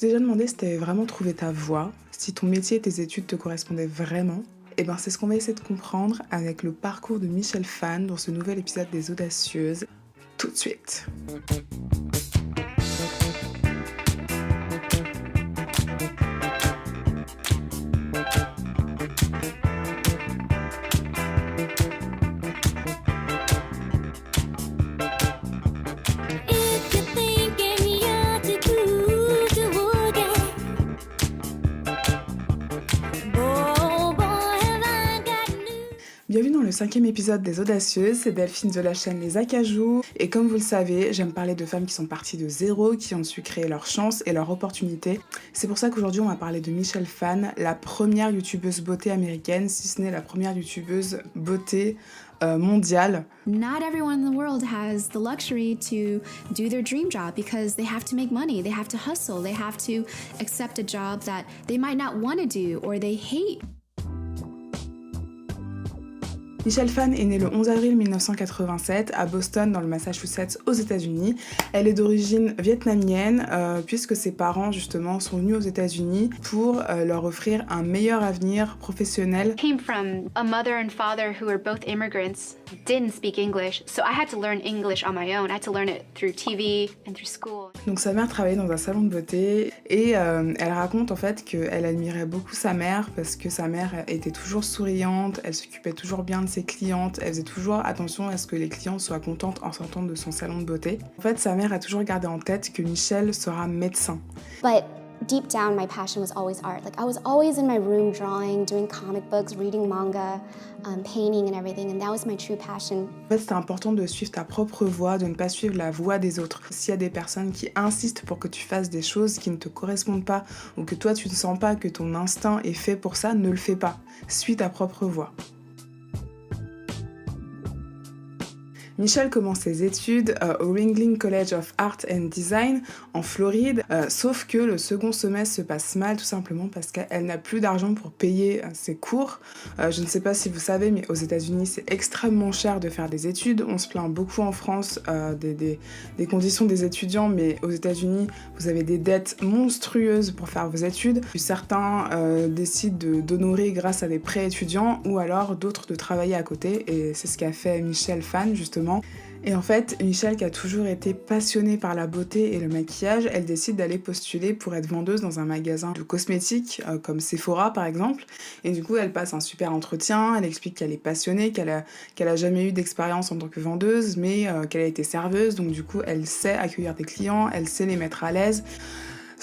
t'es déjà demandé si t'avais vraiment trouvé ta voie, si ton métier et tes études te correspondaient vraiment? Eh ben, c'est ce qu'on va essayer de comprendre avec le parcours de Michel Fan dans ce nouvel épisode des Audacieuses, tout de suite. Bienvenue dans le 5e épisode des Audacieuses, c'est Delphine de la chaîne Les Acajou. Et comme vous le savez, j'aime parler de femmes qui sont parties de zéro, qui ont su créer leur chance et leur opportunité. C'est pour ça qu'aujourd'hui on va parler de Michel Fan, la première youtubeuse beauté américaine, si ce n'est la première youtubeuse beauté mondiale. Not everyone in the world has the luxury to do their dream job because they have to make money, they have to hustle, they have to accept a job that they might not want to do or they hate. Michel Fan est née le 11 avril 1987 à Boston, dans le Massachusetts, aux États-Unis. Elle est d'origine vietnamienne, puisque ses parents, justement, sont venus aux États-Unis pour leur offrir un meilleur avenir professionnel. Came from a mother and father who were both immigrants, didn't speak English, so I had to learn English on my own. I had to learn it through TV and through school. Donc sa mère travaillait dans un salon de beauté et elle raconte en fait qu'elle admirait beaucoup sa mère parce que sa mère était toujours souriante, elle s'occupait toujours bien de ses clientes, elle faisait toujours attention à ce que les clientes soient contentes en sortant de son salon de beauté. En fait, sa mère a toujours gardé en tête que Michel sera médecin. But deep down, my passion was always art. Like I was always in my room drawing, doing comic books, reading manga, painting and everything, and that was my true passion. En fait, c'est important de suivre ta propre voie, de ne pas suivre la voie des autres. S'il y a des personnes qui insistent pour que tu fasses des choses qui ne te correspondent pas ou que toi tu ne sens pas que ton instinct est fait pour ça, ne le fais pas. Suis ta propre voie. Michel commence ses études au Ringling College of Art and Design en Floride, sauf que le second semestre se passe mal tout simplement parce qu'elle n'a plus d'argent pour payer ses cours. Je ne sais pas si vous savez, mais aux États-Unis c'est extrêmement cher de faire des études. On se plaint beaucoup en France des conditions des étudiants, mais aux États-Unis vous avez des dettes monstrueuses pour faire vos études. Certains décident d'honorer grâce à des prêts étudiants ou alors d'autres de travailler à côté, et c'est ce qu'a fait Michel Fan justement. Et en fait, Michel, qui a toujours été passionnée par la beauté et le maquillage, elle décide d'aller postuler pour être vendeuse dans un magasin de cosmétiques, comme Sephora par exemple. Et du coup, elle passe un super entretien, elle explique qu'elle est passionnée, qu'elle a jamais eu d'expérience en tant que vendeuse, mais qu'elle a été serveuse, donc du coup, elle sait accueillir des clients, elle sait les mettre à l'aise.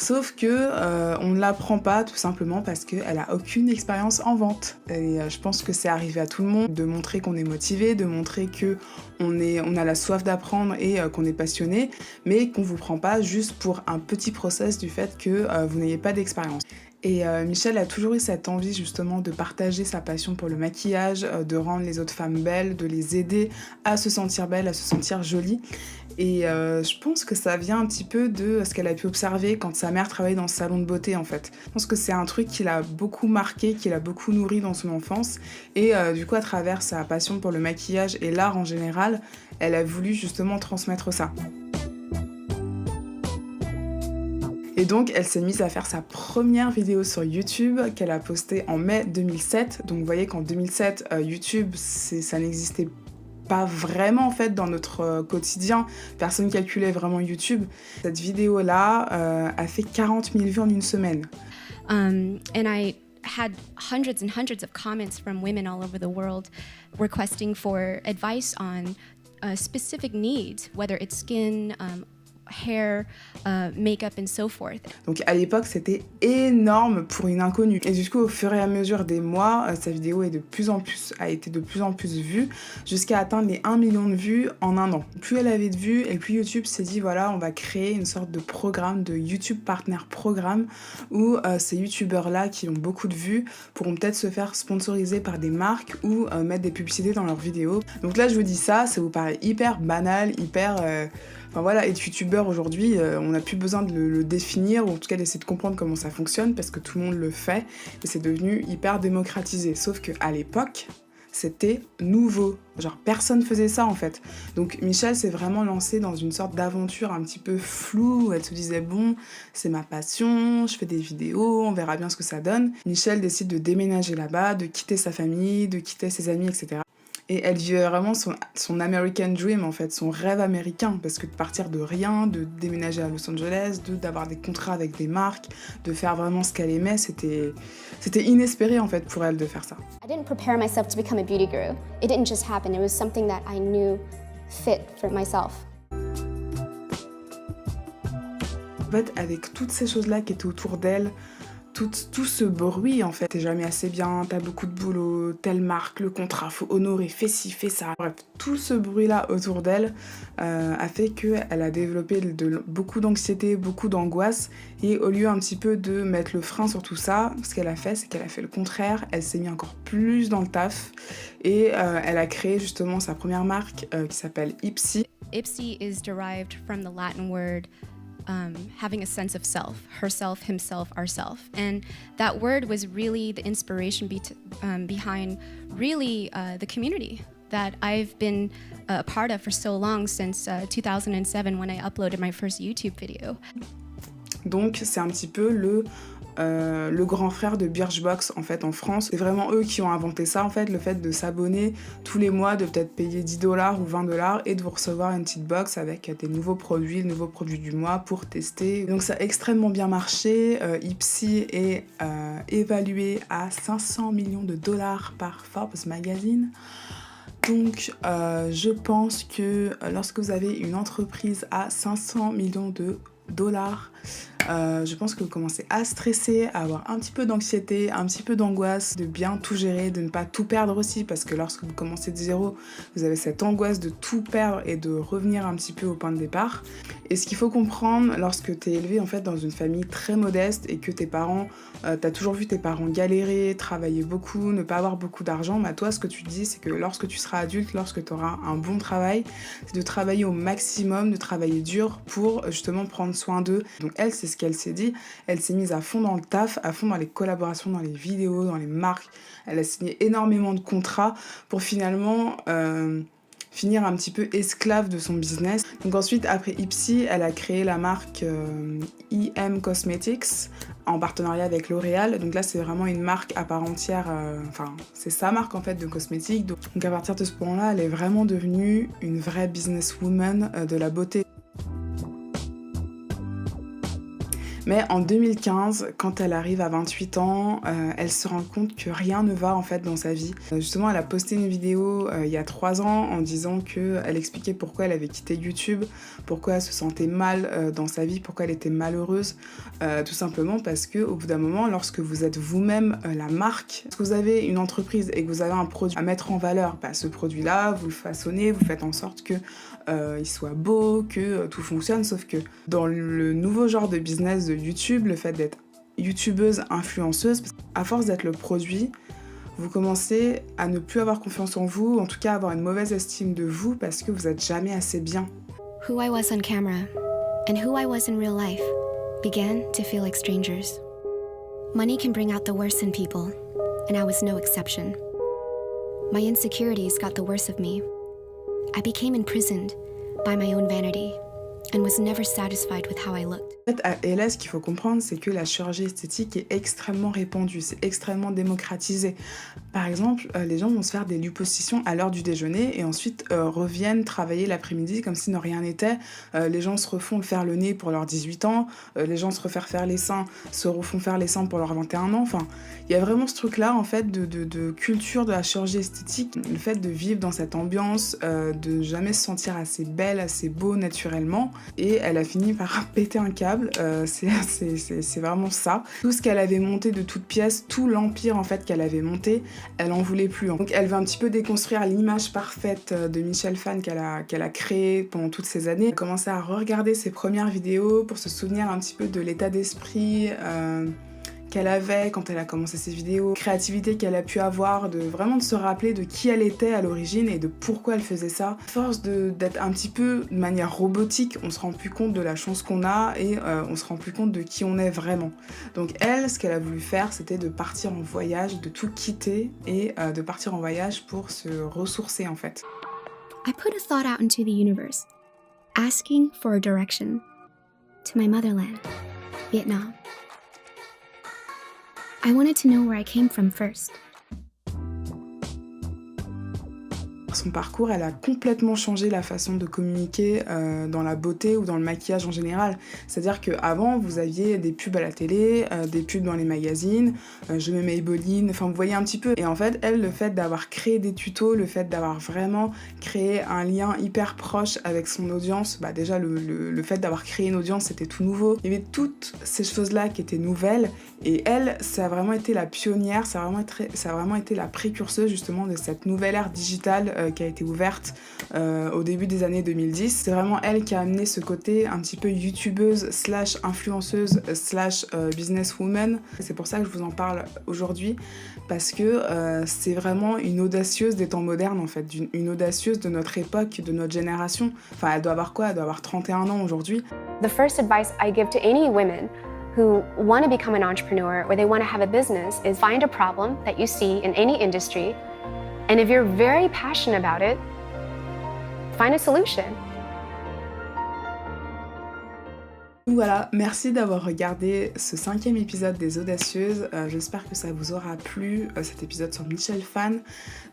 Sauf que on ne l'apprend pas tout simplement parce qu'elle a aucune expérience en vente. Et je pense que c'est arrivé à tout le monde de montrer qu'on est motivé, de montrer qu'on a la soif d'apprendre et qu'on est passionné, mais qu'on vous prend pas juste pour un petit process du fait que vous n'ayez pas d'expérience. Et Michel a toujours eu cette envie justement de partager sa passion pour le maquillage, de rendre les autres femmes belles, de les aider à se sentir belles, à se sentir jolies. Et je pense que ça vient un petit peu de ce qu'elle a pu observer quand sa mère travaillait dans ce salon de beauté en fait. Je pense que c'est un truc qui l'a beaucoup marqué, qui l'a beaucoup nourri dans son enfance. Et du coup, à travers sa passion pour le maquillage et l'art en général, elle a voulu justement transmettre ça. Et donc, elle s'est mise à faire sa première vidéo sur YouTube qu'elle a postée en mai 2007. Donc, vous voyez qu'en 2007, YouTube, ça n'existait pas vraiment en fait dans notre quotidien. Personne calculait vraiment YouTube. Cette vidéo-là a fait 40 000 vues en une semaine. And I had hundreds and hundreds of comments from women all over the world requesting for advice on specific needs, whether it's skin, hair, make-up and so forth. Donc à l'époque c'était énorme pour une inconnue. Et du coup au fur et à mesure des mois, sa vidéo a été de plus en plus vue jusqu'à atteindre les 1 million de vues en un an. Plus elle avait de vues et plus YouTube s'est dit voilà, on va créer une sorte de programme, de YouTube Partner Programme où ces youtubeurs là qui ont beaucoup de vues pourront peut-être se faire sponsoriser par des marques ou mettre des publicités dans leurs vidéos. Donc là je vous dis ça vous paraît hyper banal, hyper... Enfin voilà, être youtubeur aujourd'hui, on n'a plus besoin de le définir, ou en tout cas d'essayer de comprendre comment ça fonctionne, parce que tout le monde le fait, et c'est devenu hyper démocratisé. Sauf qu'à l'époque, c'était nouveau. Genre personne faisait ça en fait. Donc Michelle s'est vraiment lancée dans une sorte d'aventure un petit peu floue où elle se disait bon, c'est ma passion, je fais des vidéos, on verra bien ce que ça donne. Michelle décide de déménager là-bas, de quitter sa famille, de quitter ses amis, etc. Et elle vivait vraiment son American Dream, en fait, son rêve américain, parce que de partir de rien, de déménager à Los Angeles, d'avoir des contrats avec des marques, de faire vraiment ce qu'elle aimait, c'était inespéré, en fait, pour elle de faire ça. I didn't prepare myself to become a beauty guru. It didn't just happen, it was something that I knew fit for myself. En fait, avec toutes ces choses-là qui étaient autour d'elle, tout ce bruit, en fait, t'es jamais assez bien, t'as beaucoup de boulot, telle marque, le contrat, faut honorer, fais ci, fais ça. Bref, tout ce bruit-là autour d'elle a fait qu'elle a développé beaucoup d'anxiété, beaucoup d'angoisse, et au lieu un petit peu de mettre le frein sur tout ça, ce qu'elle a fait, c'est qu'elle a fait le contraire, elle s'est mise encore plus dans le taf, et elle a créé justement sa première marque qui s'appelle Ipsy. Ipsy is derived from the Latin word having a sense of self, herself, himself, ourself. And that word was really the inspiration behind really the community that I've been a part of for so long, since 2007 when I uploaded my first YouTube video. Donc c'est un petit peu le grand frère de Birchbox en fait en France. C'est vraiment eux qui ont inventé ça en fait, le fait de s'abonner tous les mois, de peut-être payer 10$ ou 20$ et de vous recevoir une petite box avec des nouveaux produits, le nouveau produit du mois pour tester. Donc ça a extrêmement bien marché. Ipsy est évalué à 500 millions de dollars par Forbes Magazine. Donc je pense que lorsque vous avez une entreprise à 500 millions de dollars, je pense que vous commencez à stresser, à avoir un petit peu d'anxiété, un petit peu d'angoisse, de bien tout gérer, de ne pas tout perdre aussi, parce que lorsque vous commencez de zéro, vous avez cette angoisse de tout perdre et de revenir un petit peu au point de départ. Et ce qu'il faut comprendre lorsque tu es élevé en fait dans une famille très modeste et que tes parents, t'as toujours vu tes parents galérer, travailler beaucoup, ne pas avoir beaucoup d'argent, bah toi ce que tu te dis c'est que lorsque tu seras adulte, lorsque tu auras un bon travail, c'est de travailler au maximum, de travailler dur pour justement prendre soin d'eux. Donc elle, c'est ce qu'elle s'est dit, elle s'est mise à fond dans le taf, à fond dans les collaborations, dans les vidéos, dans les marques, elle a signé énormément de contrats pour finalement finir un petit peu esclave de son business. Donc ensuite, après Ipsy, elle a créé la marque EM Cosmetics en partenariat avec L'Oréal. Donc là, c'est vraiment une marque à part entière, enfin, c'est sa marque en fait de cosmétiques. Donc à partir de ce point-là, elle est vraiment devenue une vraie businesswoman de la beauté. Mais en 2015, quand elle arrive à 28 ans, elle se rend compte que rien ne va en fait dans sa vie. Justement, elle a posté une vidéo il y a 3 ans en disant qu'elle expliquait pourquoi elle avait quitté YouTube, pourquoi elle se sentait mal dans sa vie, pourquoi elle était malheureuse. Tout simplement parce qu'au bout d'un moment, lorsque vous êtes vous-même la marque, lorsque vous avez une entreprise et que vous avez un produit à mettre en valeur, bah, ce produit-là, vous le façonnez, vous faites en sorte que il soit beau, que tout fonctionne, sauf que dans le nouveau genre de business de YouTube, le fait d'être youtubeuse, influenceuse, à force d'être le produit, vous commencez à ne plus avoir confiance en vous, en tout cas avoir une mauvaise estime de vous parce que vous n'êtes jamais assez bien. Who I was on camera and who I was in real life began to feel like strangers. Money can bring out the worst in people, and I was no exception. My insecurities got the worst of me. I became imprisoned by my own vanity and was never satisfied with how I looked. En fait, à LA, ce qu'il faut comprendre, c'est que la chirurgie esthétique est extrêmement répandue, c'est extrêmement démocratisé. Par exemple, les gens vont se faire des liposuctions à l'heure du déjeuner et ensuite reviennent travailler l'après-midi comme si de rien n'était. Les gens se refont faire le nez pour leurs 18 ans, les gens se refont faire les seins, se refont faire les seins pour leurs 21 ans. Enfin, il y a vraiment ce truc-là, en fait, de culture de la chirurgie esthétique, le fait de vivre dans cette ambiance, de jamais se sentir assez belle, assez beau naturellement. Et elle a fini par péter un câble. C'est vraiment ça. Tout ce qu'elle avait monté de toutes pièces, tout l'empire en fait qu'elle avait monté, elle en voulait plus. Donc elle veut un petit peu déconstruire l'image parfaite de Michelle Phan qu'elle a créée pendant toutes ces années. Elle a commencé à regarder ses premières vidéos pour se souvenir un petit peu de l'état d'esprit qu'elle avait quand elle a commencé ses vidéos, créativité qu'elle a pu avoir, vraiment de se rappeler de qui elle était à l'origine et de pourquoi elle faisait ça. À force d'être un petit peu de manière robotique, on se rend plus compte de la chance qu'on a et on se rend plus compte de qui on est vraiment. Donc elle, ce qu'elle a voulu faire, c'était de partir en voyage, de tout quitter et de partir en voyage pour se ressourcer en fait. I put a thought out into the universe, asking for a direction to my motherland, Vietnam. I wanted to know where I came from first. Son parcours, elle a complètement changé la façon de communiquer dans la beauté ou dans le maquillage en général. C'est-à-dire qu'avant, vous aviez des pubs à la télé, des pubs dans les magazines, je mets Maybelline, enfin vous voyez un petit peu. Et en fait, elle, le fait d'avoir créé des tutos, le fait d'avoir vraiment créé un lien hyper proche avec son audience, bah déjà le fait d'avoir créé une audience, c'était tout nouveau. Il y avait toutes ces choses-là qui étaient nouvelles. Et elle, ça a vraiment été la pionnière, ça a vraiment été la précurseuse justement de cette nouvelle ère digitale qui a été ouverte au début des années 2010. C'est vraiment elle qui a amené ce côté un petit peu youtubeuse / influenceuse / businesswoman. C'est pour ça que je vous en parle aujourd'hui, parce que c'est vraiment une audacieuse des temps modernes en fait, une audacieuse de notre époque, de notre génération. Enfin, elle doit avoir quoi? Elle doit avoir 31 ans aujourd'hui. The first advice I give to any women who want to become an entrepreneur or they want to have a business is find a problem that you see in any industry, and if you're very passionate about it, find a solution. Voilà, merci d'avoir regardé ce 5e épisode des Audacieuses. J'espère que ça vous aura plu, cet épisode sur Michelle Phan.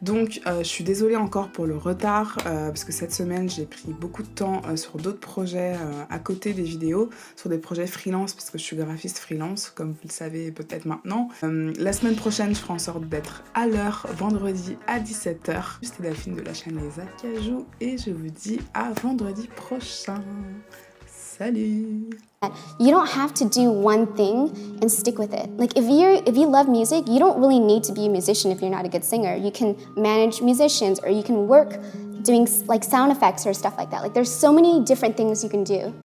Donc, je suis désolée encore pour le retard, parce que cette semaine, j'ai pris beaucoup de temps sur d'autres projets à côté des vidéos, sur des projets freelance, parce que je suis graphiste freelance, comme vous le savez peut-être maintenant. La semaine prochaine, je ferai en sorte d'être à l'heure, vendredi à 17h. C'était Delphine de la chaîne Les Acajou, et je vous dis à vendredi prochain. Salut! You don't have to do one thing and stick with it. Like if you love music, you don't really need to be a musician if you're not a good singer. You can manage musicians, or you can work doing like sound effects or stuff like that. Like there's so many different things you can do.